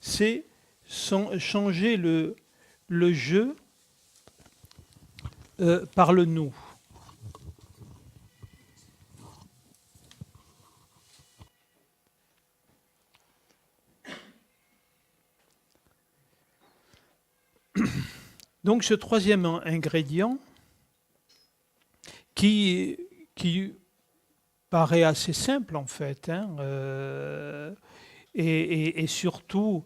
c'est changer le je par le nous. Donc ce troisième ingrédient qui paraît assez simple en fait, hein, et surtout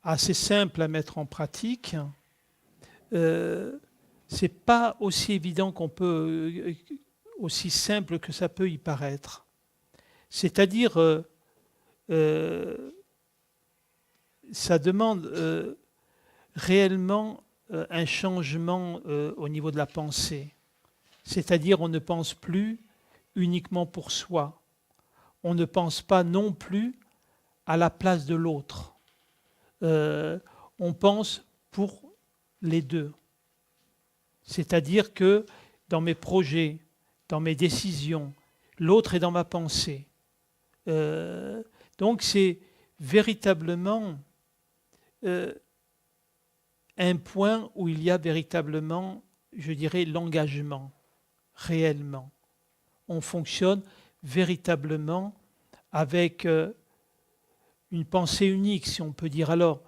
assez simple à mettre en pratique, c'est pas aussi évident qu'on peut, aussi simple que ça peut y paraître. C'est-à-dire, ça demande réellement un changement au niveau de la pensée. C'est-à-dire, on ne pense plus uniquement pour soi. On ne pense pas non plus à la place de l'autre. On pense pour les deux. C'est-à-dire que dans mes projets, dans mes décisions, l'autre est dans ma pensée. Donc c'est véritablement un point où il y a véritablement, je dirais, l'engagement, réellement. On fonctionne véritablement avec une pensée unique, si on peut dire. Alors,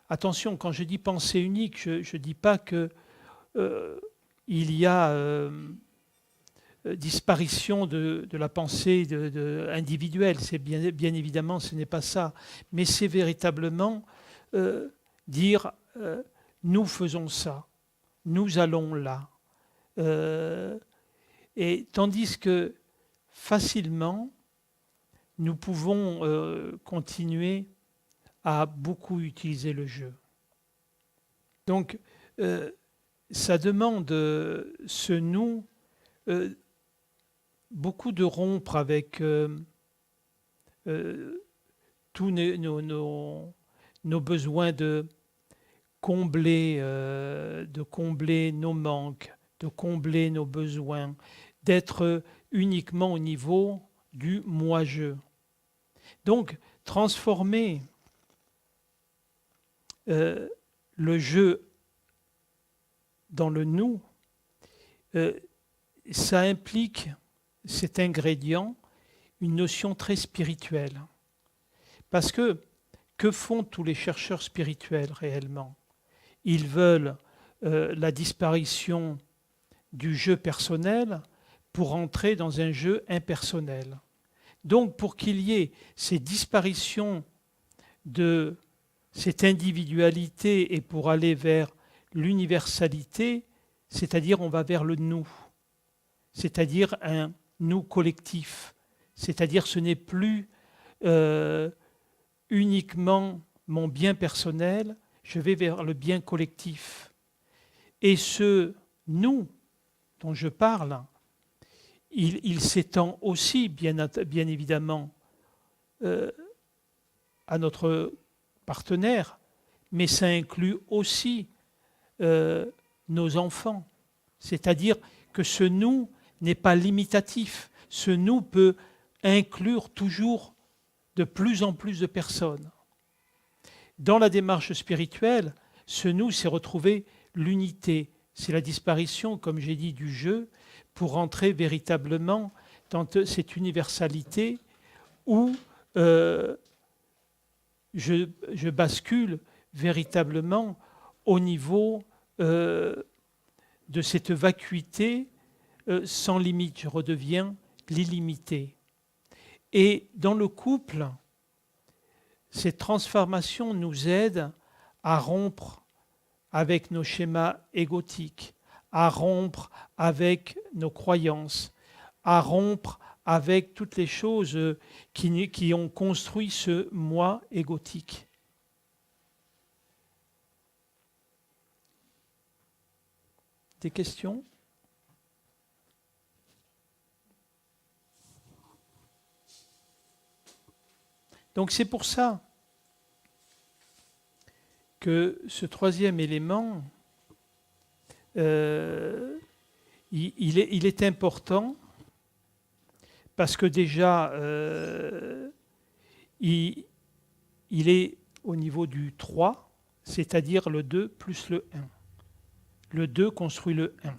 attention, quand je dis pensée unique, je ne dis pas que il y a disparition de la pensée individuelle. C'est bien évidemment, ce n'est pas ça. Mais c'est véritablement dire nous faisons ça, nous allons là. Et tandis que facilement, nous pouvons continuer à beaucoup utiliser le jeu. Donc, ça demande ce nous, beaucoup de rompre avec tous nos besoins de combler nos manques, de combler nos besoins, d'être uniquement au niveau du moi-je. Donc, transformer le je dans le nous, ça implique, cet ingrédient, une notion très spirituelle. Parce que font tous les chercheurs spirituels réellement? Ils veulent la disparition du jeu personnel pour entrer dans un jeu impersonnel. Donc pour qu'il y ait ces disparitions de cette individualité et pour aller vers l'universalité, c'est-à-dire on va vers le nous, c'est-à-dire un nous collectif, c'est-à-dire ce n'est plus uniquement mon bien personnel, je vais vers le bien collectif. Et ce nous dont je parle, il s'étend aussi, bien évidemment, à notre partenaire, mais ça inclut aussi nos enfants. C'est-à-dire que ce nous n'est pas limitatif. Ce nous peut inclure toujours de plus en plus de personnes. Dans la démarche spirituelle, ce nous, c'est retrouver l'unité. C'est la disparition, comme j'ai dit, du je pour entrer véritablement dans cette universalité où je bascule véritablement au niveau de cette vacuité sans limite. Je redeviens l'illimité. Et dans le couple, cette transformation nous aide à rompre avec nos schémas égotiques, à rompre avec nos croyances, à rompre avec toutes les choses qui ont construit ce moi égotique. Des questions ? Donc c'est pour ça que ce troisième élément, il est important parce que déjà, il est au niveau du 3, c'est-à-dire le 2 plus le 1. Le 2 construit le 1,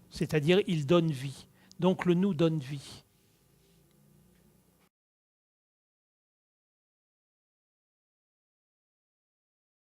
c'est-à-dire il donne vie. Donc le nous donne vie.